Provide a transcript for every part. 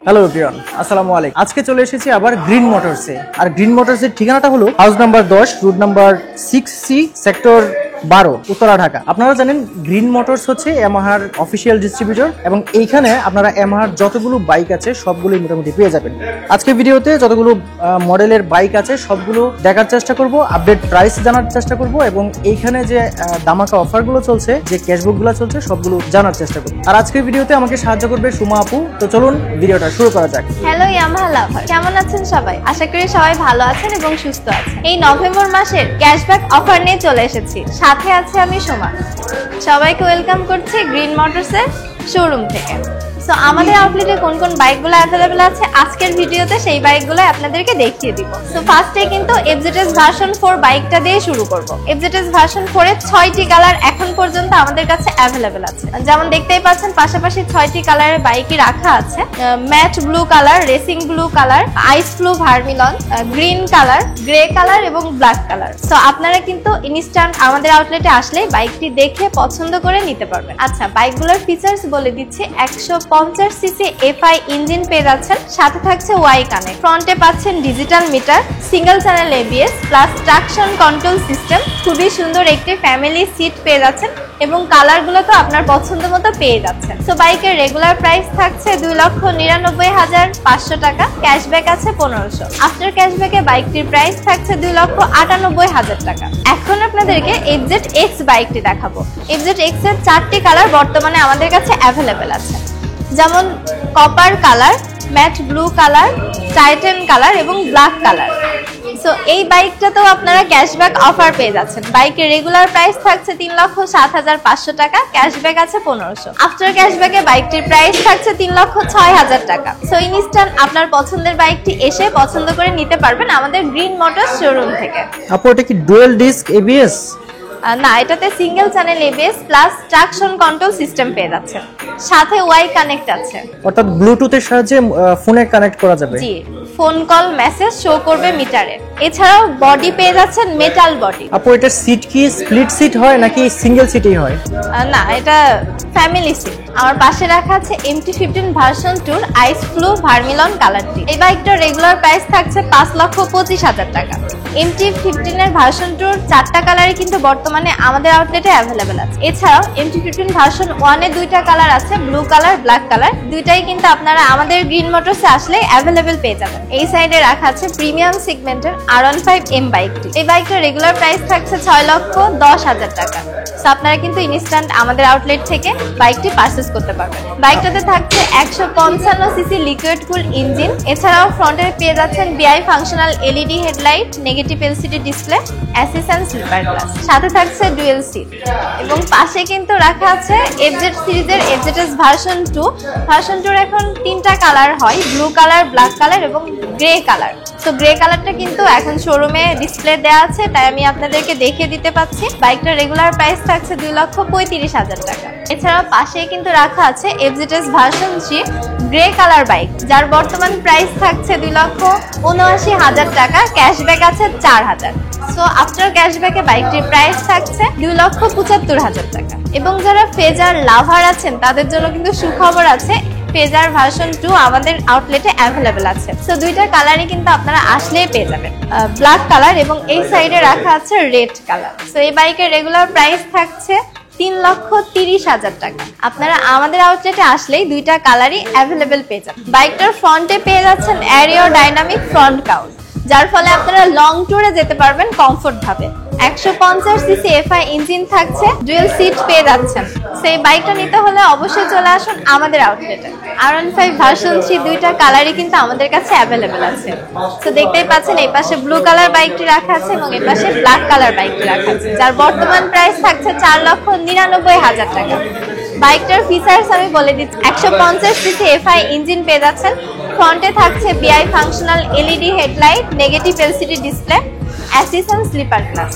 Hello everyone, আসসালামু আলাইকুম। আজকে চলে এসেছি আবার গ্রিন মোটরসে। আর গ্রিন মোটরসের ঠিকানাটা হলো house number 10, route number 6C, sector 12, Uttara, Dhaka. আপনারা জানেন গ্রিন মোটরস হচ্ছে ইয়ামাহার অফিসিয়াল ডিস্ট্রিবিউটর এবং এইখানে আপনারা ইয়ামাহার যতগুলো বাইক আছে সবগুলোই মোটামুটি পেয়ে যাবেন। আজকে ভিডিওতে যতগুলো মডেলের বাইক আছে সবগুলো দেখার চেষ্টা করব, আপডেট প্রাইস জানার চেষ্টা করব এবং এইখানে যে দামাকা অফারগুলো চলছে, যে ক্যাশব্যাকগুলো চলছে সবগুলো জানার চেষ্টা করব। আর আজকের ভিডিওতে আমাকে সাহায্য করবে সুমা আপু। তো চলুন ভিডিওটা শুরু করা যাক। হ্যালো ইয়ামাহা লাভার, কেমন আছেন সবাই? আশা করি সবাই ভালো আছেন এবং সুস্থ আছেন। এই নভেম্বর মাসের ক্যাশব্যাক অফার নিয়ে চলে এসেছি, সাথে আছে আমি সুমা। সবাইকে ওয়েলকাম করছি গ্রিন মোটরসের শোরুম থেকে। সো আমাদের আউটলেটে কোন কোন বাইকগুলো অ্যাভেলেবেল আছে আজকের ভিডিওতে সেই বাইকগুলো আপনাদেরকে দেখিয়ে দিব। সো ফার্স্টে কিন্তু এফজেডএস ভার্সন 4 বাইকটা দিয়ে শুরু করব। এফজেডএস ভার্সন 4 এর 6টি কালার এখন পর্যন্ত আমাদের কাছে অ্যাভেলেবেল আছে। যেমন দেখতেই পাচ্ছেন পাশাপাশি 6টি কালারের বাইকই রাখা আছে। Matte blue colour, racing blue colour, ice blue vermilion, green colour, grey colour এবং ব্ল্যাক কালার। সো আপনারা কিন্তু ইনস্ট্যান্ট আমাদের আউটলেটে আসলেই বাইকটি দেখে পছন্দ করে নিতে পারবেন। আচ্ছা, বাইকগুলোর ফিচার্স বলে দিচ্ছি। 150 সিসি এফআই ইঞ্জিন পেয়ে যাচ্ছেন, সাথে থাকছে ওয়াই কানেক্ট। ফ্রন্টে পাচ্ছেন digital meter, single channel ABS plus traction control system. খুবই সুন্দর একটি ফ্যামিলি সিট পেয়ে যাচ্ছেন এবং কালারগুলো তো আপনার পছন্দ মতো পেয়ে যাচ্ছেন। সো বাইকের রেগুলার প্রাইস থাকছে 2,99,500 টাকা, ক্যাশব্যাক আছে 1500। আফটার ক্যাশব্যাকে বাইকটির প্রাইস থাকছে 2,98,000 টাকা। এখন আপনাদেরকে এফজেড এক্স বাইকটি দেখাবো। এফজেড এক্স এর 4টি কালার বর্তমানে আমাদের কাছে অ্যাভেলেবেল আছে, যেমন copper colour, mat blue colour, Titan colour এবং ব্ল্যাক কালার। সো এই বাইকটাতেও আপনারা ক্যাশব্যাক অফার পেয়ে যাচ্ছেন। বাইকের রেগুলার প্রাইস থাকছে 3,07,500 টাকা, ক্যাশব্যাক আছে 1500। আফটার ক্যাশব্যাকে বাইকটির প্রাইস থাকছে 3,06,000 টাকা। সো ইনস্ট্যান্ট আপনার পছন্দের বাইকটি এসে পছন্দ করে নিতে পারবেন আমাদের গ্রিন মোটরস শোরুম থেকে। আপু এটা কি ডুয়াল ডিস্ক এবিএস? না, এটাতে single channel ABS plus traction control system পেয়ে যাচ্ছে, সাথে ওয়াই কানেক্ট আছে, অর্থাৎ ব্লুটুথের সাহায্যে ফোনে কানেক্ট করা যাবে। জি, ফোন কল মেসেজ শো করবে মিটারে। এছাড়াও বডি পেয়ে যাচ্ছেন মেটাল বডি। আপু এটা সিট কি স্প্লিট সিট হয় নাকি সিঙ্গেল সিটই হয়? না, এটা ফ্যামিলি সিট। আমার পাশে রাখা আছে MT-15 ভার্সন 2 আইস ব্লু ভার্মিলন কালারটি। এই বাইকটার রেগুলার প্রাইস থাকছে 5,25,000 টাকা। MT-15 এর ভার্সন 2 4টা কালারই কিন্তু বর্তমানে আমাদের আউটলেটে অ্যাভেলেবেল আছে। এছাড়াও MT-15 ভার্সন 1 এ 2টা কালার আছে, ব্লু কালার, ব্ল্যাক কালার। দুইটাই কিন্তু আপনারা আমাদের গ্রিন মোটরসে আসলে অ্যাভেলেবেল পেয়ে যাবেন। এই সাইডে রাখা আছে প্রিমিয়াম সেগমেন্টের R15M বাইকটি। এই বাইকটার রেগুলার প্রাইস থাকছে 6,10,000 টাকা। সো আপনারা কিন্তু ইনস্ট্যান্ট আমাদের আউটলেট থেকে বাইকটি পারচেজ করতে পারবেন। বাইকটাতে থাকছে 155 সিসি লিকুইড কুল ইঞ্জিন। এছাড়াও ফ্রন্টে পেয়ে যাচ্ছেন bi functional LED headlight, negative LCD display, assistant slipper glass, সাথে থাকছে ডুয়েল সিট। এবং পাশে কিন্তু রাখা আছে এফজেড সিরিজের এফজেডএস ভার্সন 2। ভার্সন 2 এখন 3টা কালার হয়, ব্লু কালার, ব্ল্যাক কালার এবং গ্রে কালার। তো গ্রে কালারটা কিন্তু এখন শোরুমে ডিসপ্লে দেওয়া আছে, তাই আমি আপনাদেরকে দেখিয়ে দিতে পাচ্ছি। বাইকটার রেগুলার প্রাইস থাকছে 2,35,000 টাকা। এছাড়াও পাশে কিন্তু রাখা আছে FZS version 3 grey colour bike, যার বর্তমান প্রাইস থাকছে 2,79,000 টাকা, ক্যাশব্যাক আছে 4,000। সো আফটার ক্যাশব্যাকে বাইকটির প্রাইস থাকছে 2,75,000 টাকা। এবং যারা ফেজার লাভার আছেন তাদের জন্য কিন্তু সুখবর আছে, ফেজার ভার্সন 2 আমাদের আউটলেটে অ্যাভেলেবেল আছে। সো দুইটা কালারই কিন্তু আপনারা আসলেই পেয়ে যাবেন, ব্ল্যাক কালার এবং এই সাইডে রাখা আছে রেড কালার। সো এই বাইকের রেগুলার প্রাইস থাকছে 3,30,000 টাকা। আপনারা আমাদের আউটলেটে আসলেই দুইটা কালারই অ্যাভেলেবেল পেয়ে যাবেন। বাইকটার ফ্রন্টে পেয়ে যাচ্ছেন অ্যারিও ডাইনামিক ফ্রন্ট কাউন্ট, যার ফলে আপনারা লং ট্যুরে যেতে পারবেন কমফোর্ট ভাবে। 150 সিসি এফআই ইঞ্জিন থাকছে, ডুয়েল সিট পেয়ে যাচ্ছেন। সেই বাইকটা নিতে হলে অবশ্যই চলে আসুন আমাদের আউটলেটে। R15 ভার্সন 3 দুইটা কালারই কিন্তু আমাদের কাছে অ্যাভেলেবেল আছে। তো দেখতেই পাচ্ছেন এই পাশে ব্লু কালার বাইকটি রাখা আছে এবং এই পাশে ব্ল্যাক কালার বাইকটি রাখা আছে, যার বর্তমান প্রাইস থাকছে 4,99,000 টাকা। বাইকটার ফিচার্স আমি বলে দিচ্ছি। 150 সিসি এফআই ইঞ্জিন পেয়ে যাচ্ছেন, ফ্রন্টে থাকছে bi functional LED headlight, negative LCD display, assistant slipper glass,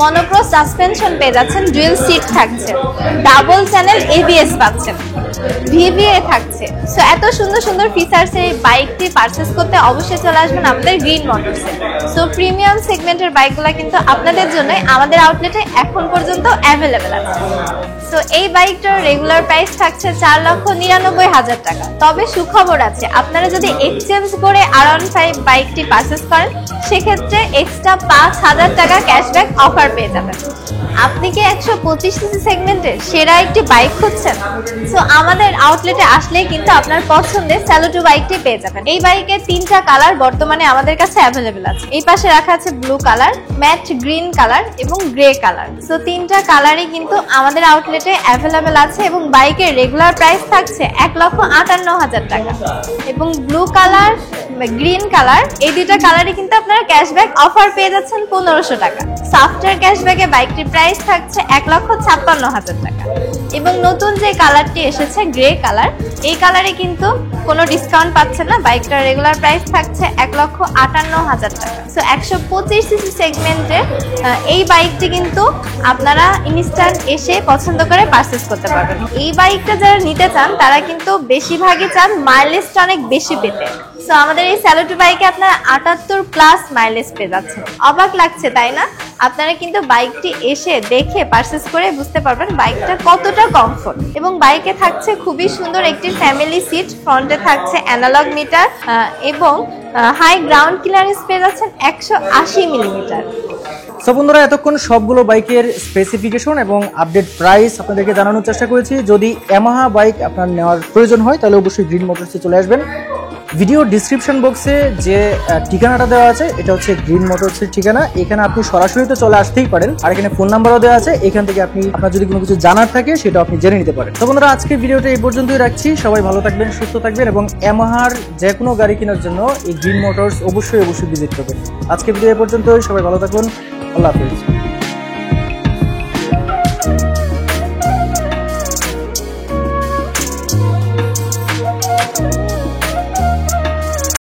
monocross suspension পেয়ে যাচ্ছেন, ডুয়েল সিট থাকছে, ডাবল চ্যানেল এবিএস পাচ্ছেন। ভিভিএ থাকছে। সো এত সুন্দর সুন্দর ফিচার্স এই বাইকটি পারচেস করতে অবশ্যই চলে আসবেন আমাদের গ্রিন মোটরসে। সো প্রিমিয়াম সেগমেন্টের বাইকগুলো কিন্তু আপনাদের জন্য আমাদের আউটলেটে এখন পর্যন্ত অ্যাভেলেবেল আছে। সো এই বাইকটার রেগুলার প্রাইস থাকছে 4,99,000 টাকা। তবে সুখবর আছে, আপনারা যদি এক্সচেঞ্জ করে R15 বাইকটি পারচেস করেন সেক্ষেত্রে এক্সট্রা 5,000 টাকা ক্যাশব্যাক অফার পেয়ে যাবেন। আপনি কি 125 সিসি সেগমেন্টের সেরা একটি বাইক খুঁজছেন? সো আমাদের আউটলেটে আসলেই কিন্তু আপনার পছন্দের স্যালুটো বাইকটি পেয়ে যাবেন। এই বাইকের 3টা কালার বর্তমানে আমাদের কাছে অ্যাভেলেবেল আছে। এই পাশে রাখা আছে blue colour, mat green colour এবং গ্রে কালার। সো 3টা কালারই কিন্তু আমাদের আউটলেটে অ্যাভেলেবেল আছে এবং বাইকের রেগুলার প্রাইস থাকছে 1,58,000 টাকা। এবং ব্লু কালার, গ্রিন কালার, এই 2টা কালারই কিন্তু আপনারা ক্যাশব্যাক অফার পেয়ে যাচ্ছেন 1,500 টাকা। আফটার ক্যাশব্যাকে বাইকটির প্রাইস থাকছে 1,56,000 টাকা। এবং নতুন যে কালারটি এসেছে গ্রে কালার, এই কালারে কিন্তু কোনো ডিসকাউন্ট পাচ্ছে না, বাইকটার রেগুলার প্রাইস থাকছে 1,58,000 টাকা। সো 125 সিসি সেগমেন্টের এই বাইকটি কিন্তু আপনারা ইনস্ট্যান্ট এসে পছন্দ করে পারচেস করতে পারবেন। এই বাইকটা যারা নিতে চান তারা কিন্তু বেশিরভাগই চান মাইলেজটা অনেক বেশি পেতে। সো আমাদের এই স্যালুটো বাইকে আপনারা 78+ মাইলেজ পেয়ে যাচ্ছেন। অবাক লাগছে তাই না? আপনারা কিন্তু বাইকটি এসে দেখে পারচেস করে বুঝতে পারবেন বাইকটা কতটা কমফোর্ট। এবং বাইকে থাকছে খুবই সুন্দর একটি ফ্যামিলি সিট, ফ্রন্টে থাকছে অ্যানালগ মিটার এবং হাই গ্রাউন্ড ক্লিয়ারেন্স পেয়ে যাচ্ছেন 180 মিলিমিটার। সো বন্ধুরা, এতক্ষণ সবগুলো বাইকের স্পেসিফিকেশন এবং আপডেট প্রাইস আপনাদেরকে জানানোর চেষ্টা করেছি। যদি ইয়ামাহা বাইক আপনার নেওয়ার প্রয়োজন হয় তাহলে অবশ্যই গ্রিন মোটরসে চলে আসবেন। ভিডিও ডিসক্রিপশন বক্সে যে ঠিকানাটা দেওয়া আছে এটা হচ্ছে গ্রিন মোটরসের ঠিকানা। এখানে আপনি সরাসরি তো চলে আসতেই পারেন, আর এখানে ফোন নাম্বারও দেওয়া আছে। এখান থেকে আপনি আপনার যদি কোনো কিছু জানার থাকে সেটা আপনি জেনে নিতে পারেন। তো বন্ধুরা, আজকের ভিডিওটা এই পর্যন্তই রাখছি। সবাই ভালো থাকবেন, সুস্থ থাকবেন এবং ইয়ামাহার যে কোনো গাড়ি কেনার জন্য এই গ্রিন মোটরস অবশ্যই ভিজিট করবেন। আজকের ভিডিও এই পর্যন্তই। সবাই ভালো থাকুন। আল্লাহ হাফেজ।